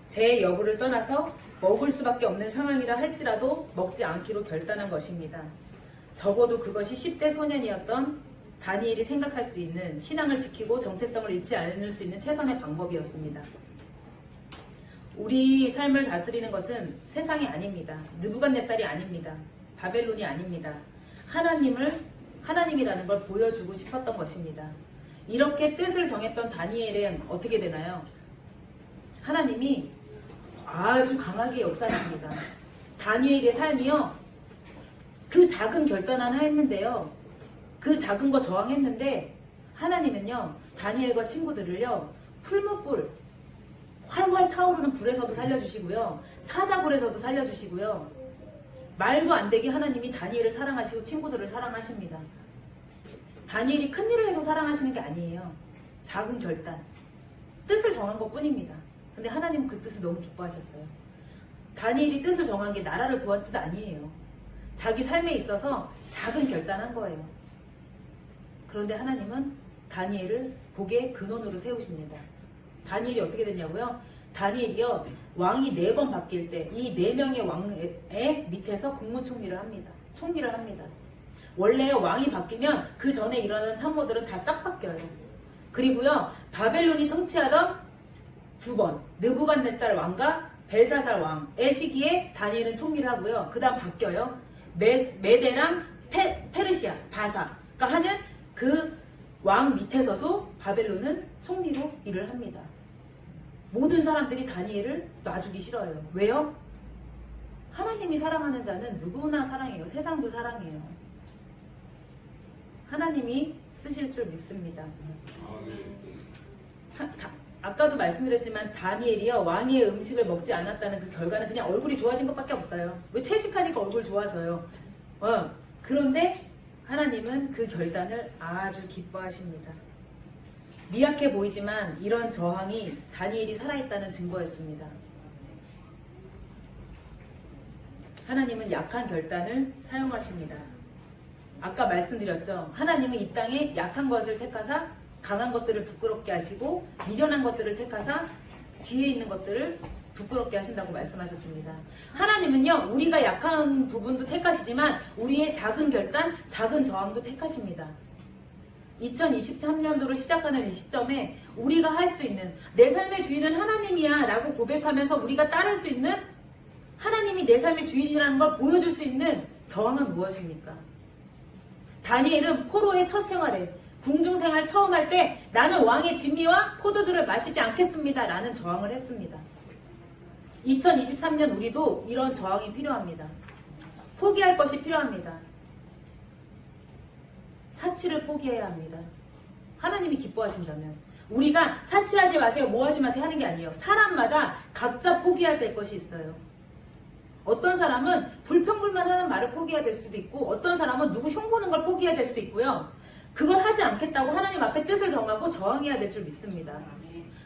죄의 여부를 떠나서 먹을 수밖에 없는 상황이라 할지라도 먹지 않기로 결단한 것입니다. 적어도 그것이 10대 소년이었던 다니엘이 생각할 수 있는 신앙을 지키고 정체성을 잃지 않을 수 있는 최선의 방법이었습니다. 우리 삶을 다스리는 것은 세상이 아닙니다. 느부갓네살이 아닙니다. 바벨론이 아닙니다. 하나님이라는 걸 보여주고 싶었던 것입니다. 이렇게 뜻을 정했던 다니엘은 어떻게 되나요? 하나님이 아주 강하게 역사하십니다. 다니엘의 삶이요, 그 작은 결단 하나 했는데요, 그 작은 거 저항했는데 하나님은요 다니엘과 친구들을요 풀무불 활활 타오르는 불에서도 살려주시고요, 사자굴에서도 살려주시고요, 말도 안 되게 하나님이 다니엘을 사랑하시고 친구들을 사랑하십니다. 다니엘이 큰일을 해서 사랑하시는 게 아니에요. 작은 결단, 뜻을 정한 것 뿐입니다. 근데 하나님은 그 뜻을 너무 기뻐하셨어요. 다니엘이 뜻을 정한 게 나라를 구한 뜻 아니에요. 자기 삶에 있어서 작은 결단한 거예요. 그런데 하나님은 다니엘을 복의 근원으로 세우십니다. 다니엘이 어떻게 됐냐고요? 다니엘이요, 왕이 4번 바뀔 때 이 4명의 왕의 밑에서 국무총리를 합니다. 총리를 합니다. 원래 왕이 바뀌면 그 전에 일어나는 참모들은 다 싹 바뀌어요. 그리고요, 바벨론이 통치하던 2번 느부갓네살 왕과 벨사살 왕의 시기에 다니엘은 총리를 하고요. 그 다음 바뀌어요. 메데랑 페르시아, 바사가 하는 그 왕 밑에서도 바벨론은 총리로 일을 합니다. 모든 사람들이 다니엘을 놔주기 싫어요. 왜요? 하나님이 사랑하는 자는 누구나 사랑해요. 세상도 사랑해요. 하나님이 쓰실 줄 믿습니다. 아까도 말씀드렸지만 다니엘이요, 왕의 음식을 먹지 않았다는 그 결과는 그냥 얼굴이 좋아진 것밖에 없어요. 왜 채식하니까 얼굴 좋아져요. 그런데 하나님은 그 결단을 아주 기뻐하십니다. 미약해 보이지만 이런 저항이 다니엘이 살아있다는 증거였습니다. 하나님은 약한 결단을 사용하십니다. 아까 말씀드렸죠. 하나님은 이 땅에 약한 것을 택하사 강한 것들을 부끄럽게 하시고 미련한 것들을 택하사 지혜 있는 것들을 부끄럽게 하신다고 말씀하셨습니다. 하나님은요, 우리가 약한 부분도 택하시지만 우리의 작은 결단, 작은 저항도 택하십니다. 2023년도로 시작하는 이 시점에 우리가 할 수 있는, 내 삶의 주인은 하나님이야 라고 고백하면서 우리가 따를 수 있는, 하나님이 내 삶의 주인이라는 걸 보여줄 수 있는 저항은 무엇입니까? 다니엘은 포로의 첫 생활에, 궁중생활 처음 할 때 나는 왕의 진미와 포도주를 마시지 않겠습니다 라는 저항을 했습니다. 2023년 우리도 이런 저항이 필요합니다. 포기할 것이 필요합니다. 사치를 포기해야 합니다. 하나님이 기뻐하신다면. 우리가 사치하지 마세요, 뭐하지 마세요 하는 게 아니에요. 사람마다 각자 포기해야 될 것이 있어요. 어떤 사람은 불평불만하는 말을 포기해야 될 수도 있고, 어떤 사람은 누구 흉보는 걸 포기해야 될 수도 있고요. 그걸 하지 않겠다고 하나님 앞에 뜻을 정하고 저항해야 될 줄 믿습니다.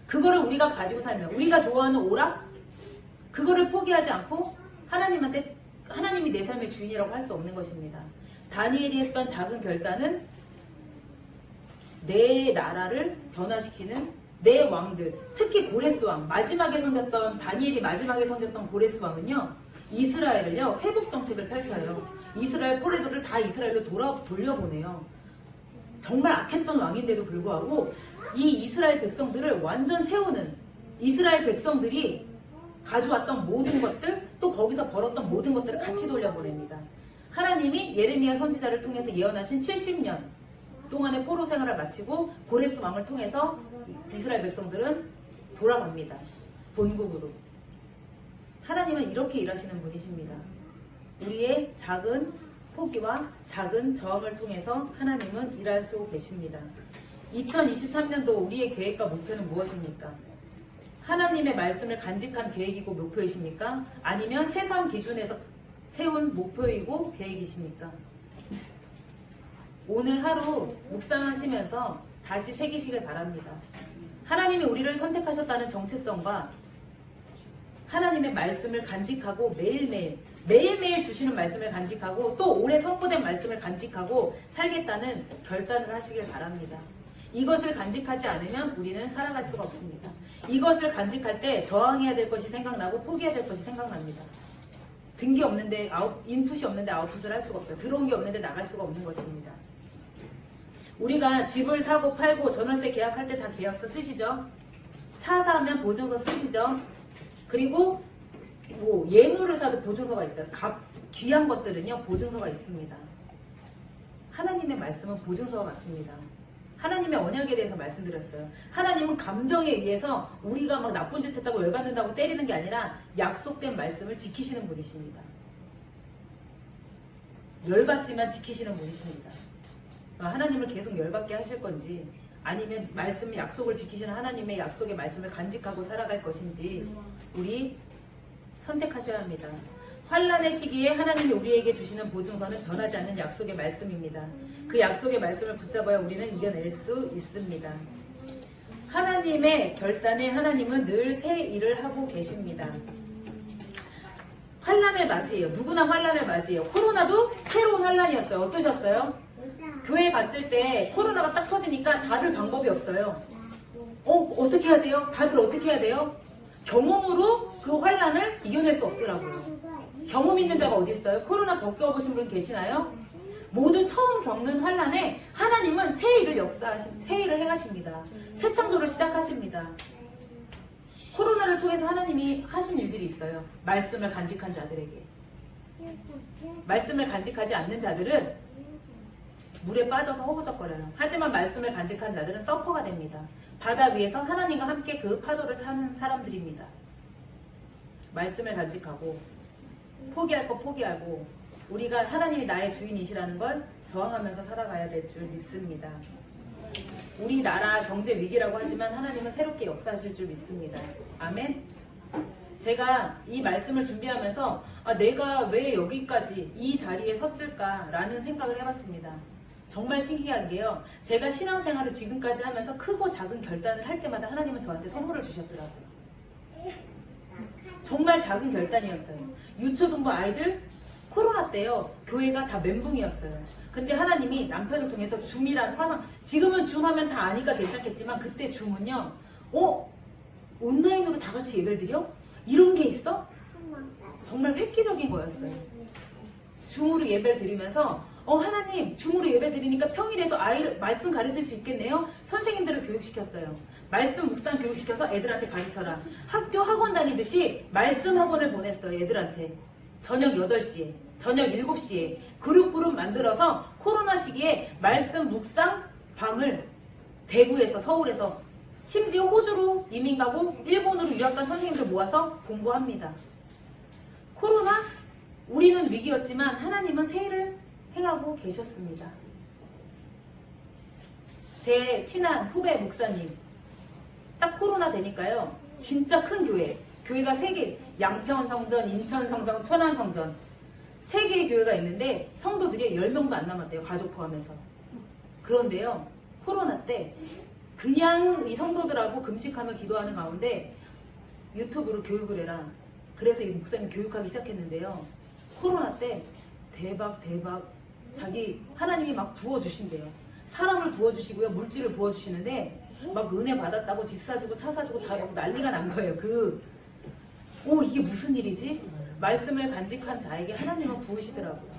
그거를 우리가 가지고 살면, 우리가 좋아하는 오락, 그거를 포기하지 않고 하나님한테, 하나님이 내 삶의 주인이라고 할 수 없는 것입니다. 다니엘이 했던 작은 결단은 내 나라를 변화시키는 내 왕들, 특히 고레스 왕, 마지막에 섬겼던, 다니엘이 마지막에 섬겼던 고레스 왕은요, 이스라엘을요, 회복 정책을 펼쳐요. 이스라엘 포레도를 다 이스라엘로 돌려보내요. 정말 악했던 왕인데도 불구하고 이 이스라엘 백성들을 완전 세우는, 이스라엘 백성들이 가져왔던 모든 것들, 또 거기서 벌었던 모든 것들을 같이 돌려보냅니다. 하나님이 예레미야 선지자를 통해서 예언하신 70년 동안의 포로 생활을 마치고 고레스 왕을 통해서 이스라엘 백성들은 돌아갑니다. 본국으로. 하나님은 이렇게 일하시는 분이십니다. 우리의 작은 포기와 작은 저항을 통해서 하나님은 일하시고 계십니다. 2023년도 우리의 계획과 목표는 무엇입니까? 하나님의 말씀을 간직한 계획이고 목표이십니까? 아니면 세상 기준에서 세운 목표이고 계획이십니까? 오늘 하루 묵상하시면서 다시 새기시길 바랍니다. 하나님이 우리를 선택하셨다는 정체성과 하나님의 말씀을 간직하고 매일매일 주시는 말씀을 간직하고 또 올해 선포된 말씀을 간직하고 살겠다는 결단을 하시길 바랍니다. 이것을 간직하지 않으면 우리는 살아갈 수가 없습니다. 이것을 간직할 때 저항해야 될 것이 생각나고 포기해야 될 것이 생각납니다. 든 게 없는데 인풋이 없는데 아웃풋을 할 수가 없어요. 들어온 게 없는데 나갈 수가 없는 것입니다. 우리가 집을 사고 팔고 전월세 계약할 때 다 계약서 쓰시죠? 차 사면 보증서 쓰시죠? 그리고 뭐 예물을 사도 보증서가 있어요. 귀한 것들은요, 보증서가 있습니다. 하나님의 말씀은 보증서와 같습니다. 하나님의 언약에 대해서 말씀드렸어요. 하나님은 감정에 의해서 우리가 막 나쁜 짓 했다고 열받는다고 때리는 게 아니라 약속된 말씀을 지키시는 분이십니다. 열받지만 지키시는 분이십니다. 하나님을 계속 열받게 하실 건지, 아니면 말씀 약속을 지키시는 하나님의 약속의 말씀을 간직하고 살아갈 것인지 우리 선택하셔야 합니다. 환난의 시기에 하나님이 우리에게 주시는 보증서는 변하지 않는 약속의 말씀입니다. 그 약속의 말씀을 붙잡아야 우리는 이겨낼 수 있습니다. 하나님의 결단에 하나님은 늘 새 일을 하고 계십니다. 환란을 맞이해요. 누구나 환란을 맞이해요. 코로나도 새로운 환란이었어요. 어떠셨어요? 교회 갔을 때 코로나가 딱 터지니까 다들 방법이 없어요. 어떻게 해야 돼요? 다들 어떻게 해야 돼요? 경험으로 그 환란을 이겨낼 수 없더라고요. 경험 있는 자가 어디 있어요? 코로나 겪어보신 분 계시나요? 모두 처음 겪는 환란에 하나님은 새 일을 새 일을 행하십니다. 새 창조를 시작하십니다. 코로나를 통해서 하나님이 하신 일들이 있어요. 말씀을 간직한 자들에게. 말씀을 간직하지 않는 자들은 물에 빠져서 허우적거려요. 하지만 말씀을 간직한 자들은 서퍼가 됩니다. 바다 위에서 하나님과 함께 그 파도를 타는 사람들입니다. 말씀을 간직하고 포기할 거 포기하고 우리가 하나님이 나의 주인이시라는 걸 저항하면서 살아가야 될 줄 믿습니다. 우리나라 경제 위기라고 하지만 하나님은 새롭게 역사하실 줄 믿습니다. 아멘. 제가 이 말씀을 준비하면서 내가 왜 여기까지 이 자리에 섰을까라는 생각을 해봤습니다. 정말 신기한 게요. 제가 신앙생활을 지금까지 하면서 크고 작은 결단을 할 때마다 하나님은 저한테 선물을 주셨더라고요. 정말 작은 결단이었어요. 유초등부 아이들 코로나 때요. 교회가 다 멘붕이었어요. 근데 하나님이 남편을 통해서 줌이란 화상, 지금은 줌 하면 다 아니까 괜찮겠지만 그때 줌은요. 온라인으로 다 같이 예배를 드려? 이런 게 있어? 정말 획기적인 거였어요. 줌으로 예배를 드리면서 하나님 줌으로 예배 드리니까 평일에도 아이를 말씀 가르칠 수 있겠네요. 선생님들을 교육시켰어요. 말씀 묵상 교육시켜서 애들한테 가르쳐라. 학교 학원 다니듯이 말씀 학원을 보냈어요. 애들한테. 저녁 8시에 저녁 7시에 그룹 만들어서 코로나 시기에 말씀 묵상 방을 대구에서 서울에서 심지어 호주로 이민 가고 일본으로 유학 간 선생님들 모아서 공부합니다. 코로나 우리는 위기였지만 하나님은 새 일을 행하고 계셨습니다. 제 친한 후배 목사님 딱 코로나 되니까요. 진짜 큰 교회가 3개, 양평 성전, 인천 성전, 천안 성전 3개의 교회가 있는데 성도들이 10명도 안 남았대요. 가족 포함해서. 그런데요. 코로나 때 그냥 이 성도들하고 금식하며 기도하는 가운데 유튜브로 교육을 해라. 그래서 이 목사님 교육하기 시작했는데요. 코로나 때 대박 자기 하나님이 막 부어주신대요. 사람을 부어주시고요. 물질을 부어주시는데 막 은혜 받았다고 집 사주고 차 사주고 다 난리가 난 거예요. 이게 무슨 일이지? 말씀을 간직한 자에게 하나님은 부으시더라고요.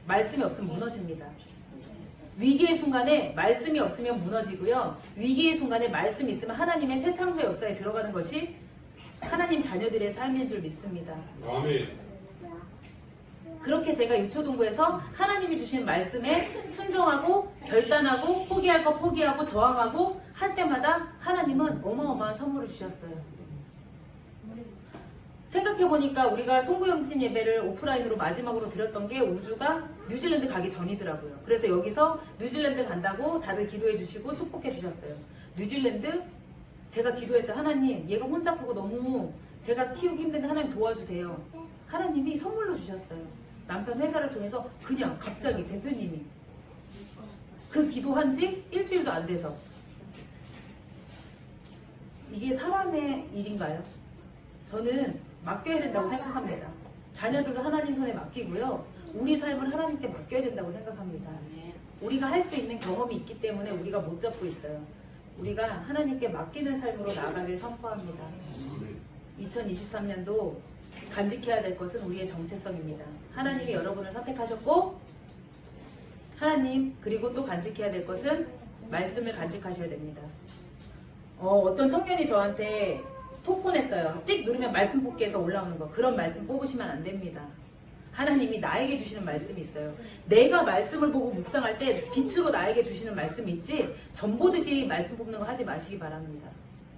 말씀이 없으면 무너집니다. 위기의 순간에 말씀이 없으면 무너지고요. 위기의 순간에 말씀이 있으면 하나님의 새 창조의 역사에 들어가는 것이 하나님 자녀들의 삶인 줄 믿습니다. 아멘. 그렇게 제가 유초동부에서 하나님이 주시는 말씀에 순종하고 결단하고 포기할 거 포기하고 저항하고 할 때마다 하나님은 어마어마한 선물을 주셨어요. 생각해보니까 우리가 송구영신 예배를 오프라인으로 마지막으로 드렸던 게 우주가 뉴질랜드 가기 전이더라고요. 그래서 여기서 뉴질랜드 간다고 다들 기도해 주시고 축복해 주셨어요. 뉴질랜드 제가 기도했어요. 하나님 얘가 혼자 크고 너무 제가 키우기 힘든데 하나님 도와주세요. 하나님이 선물로 주셨어요. 남편 회사를 통해서 그냥 갑자기 대표님이 그 기도한 지 일주일도 안 돼서 이게 사람의 일인가요? 저는 맡겨야 된다고 생각합니다. 자녀들도 하나님 손에 맡기고요. 우리 삶을 하나님께 맡겨야 된다고 생각합니다. 우리가 할 수 있는 경험이 있기 때문에 우리가 못 잡고 있어요. 우리가 하나님께 맡기는 삶으로 나아가길 선포합니다. 2023년도 간직해야 될 것은 우리의 정체성입니다. 하나님이 여러분을 선택하셨고 하나님 그리고 또 간직해야 될 것은 말씀을 간직하셔야 됩니다. 어떤 청년이 저한테 톡 보냈어요. 띡 누르면 말씀 뽑기에서 올라오는 거. 그런 말씀 뽑으시면 안 됩니다. 하나님이 나에게 주시는 말씀이 있어요. 내가 말씀을 보고 묵상할 때 빛으로 나에게 주시는 말씀이 있지 전 보듯이 말씀 뽑는 거 하지 마시기 바랍니다.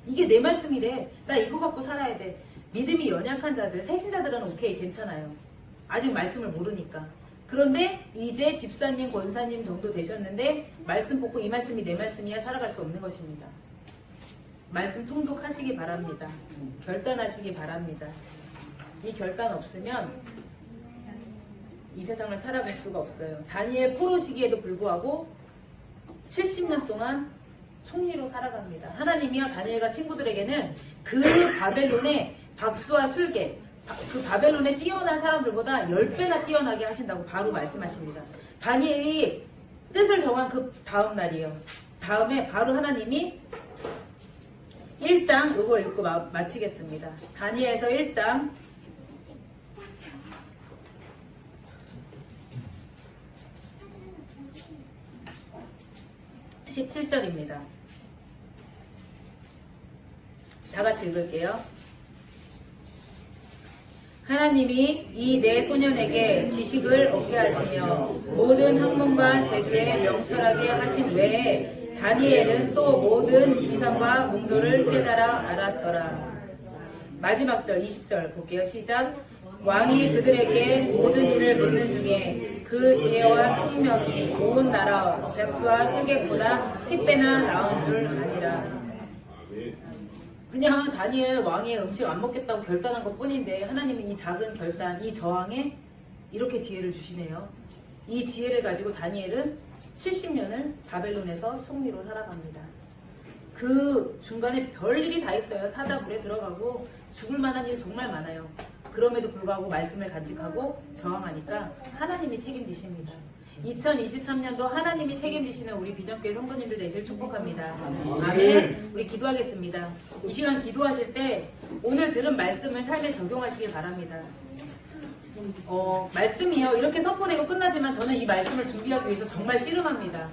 이게 내 말씀이래. 나 이거 갖고 살아야 돼. 믿음이 연약한 자들, 새신자들은 오케이 괜찮아요. 아직 말씀을 모르니까. 그런데 이제 집사님, 권사님 정도 되셨는데 말씀 뽑고 이 말씀이 내 말씀이야 살아갈 수 없는 것입니다. 말씀 통독하시기 바랍니다. 결단하시기 바랍니다. 이 결단 없으면 이 세상을 살아갈 수가 없어요. 다니엘 포로 시기에도 불구하고 70년 동안 총리로 살아갑니다. 하나님이요 다니엘과 친구들에게는 그 바벨론의 박수와 술개, 그 바벨론에 뛰어난 사람들보다 10배나 뛰어나게 하신다고 바로 말씀하십니다. 다니엘이 뜻을 정한 그 다음 날이에요. 다음에 바로 하나님이 1장 이거 읽고 마치겠습니다. 다니엘서 1장 17절입니다. 다 같이 읽을게요. 하나님이 이 네 소년에게 지식을 얻게 하시며 모든 학문과 재주에 명철하게 하신 외에 다니엘은 또 모든 이상과 몽조를 깨달아 알았더라. 마지막 절 20절 볼게요. 시작. 왕이 그들에게 모든 일을 묻는 중에 그 지혜와 총명이 온 나라 백수와 술객보다 10배나 나은 줄 아니라. 그냥 다니엘 왕이 음식 안 먹겠다고 결단한 것 뿐인데 하나님은 이 작은 결단, 이 저항에 이렇게 지혜를 주시네요. 이 지혜를 가지고 다니엘은 70년을 바벨론에서 총리로 살아갑니다. 그 중간에 별일이 다 있어요. 사자굴에 들어가고 죽을 만한 일 정말 많아요. 그럼에도 불구하고 말씀을 간직하고 저항하니까 하나님이 책임지십니다. 2023년도 하나님이 책임지시는 우리 비전교회 성도님들 되시길 축복합니다. 아멘. 우리 기도하겠습니다. 이 시간 기도하실 때 오늘 들은 말씀을 삶에 적용하시길 바랍니다. 말씀이요 이렇게 선포되고 끝나지만 저는 이 말씀을 준비하기 위해서 정말 씨름합니다.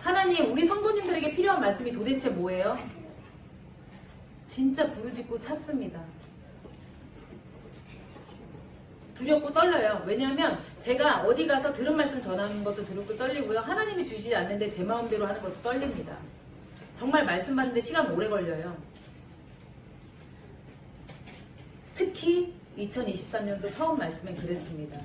하나님, 우리 성도님들에게 필요한 말씀이 도대체 뭐예요? 진짜 부르짖고 찾습니다. 두렵고 떨려요. 왜냐하면 제가 어디 가서 들은 말씀 전하는 것도 두렵고 떨리고요. 하나님이 주시지 않는데 제 마음대로 하는 것도 떨립니다. 정말 말씀 받는데 시간 오래 걸려요. 특히 2023년도 처음 말씀엔 그랬습니다.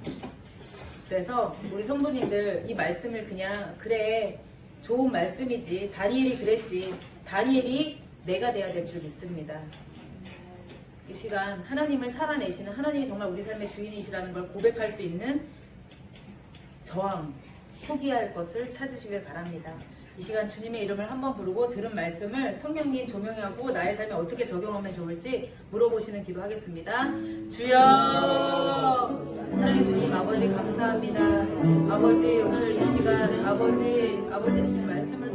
그래서 우리 성도님들 이 말씀을 그냥 그래 좋은 말씀이지 다니엘이 그랬지 다니엘이 내가 돼야 될 줄 믿습니다. 이 시간 하나님을 살아내시는 하나님이 정말 우리 삶의 주인이시라는 걸 고백할 수 있는 저항, 포기할 것을 찾으시길 바랍니다. 이 시간 주님의 이름을 한번 부르고 들은 말씀을 성령님 조명하고 나의 삶에 어떻게 적용하면 좋을지 물어보시는 기도하겠습니다. 주여 하나님 주님 아버지 감사합니다. 아버지 오늘 이 시간 아버지 주님 말씀을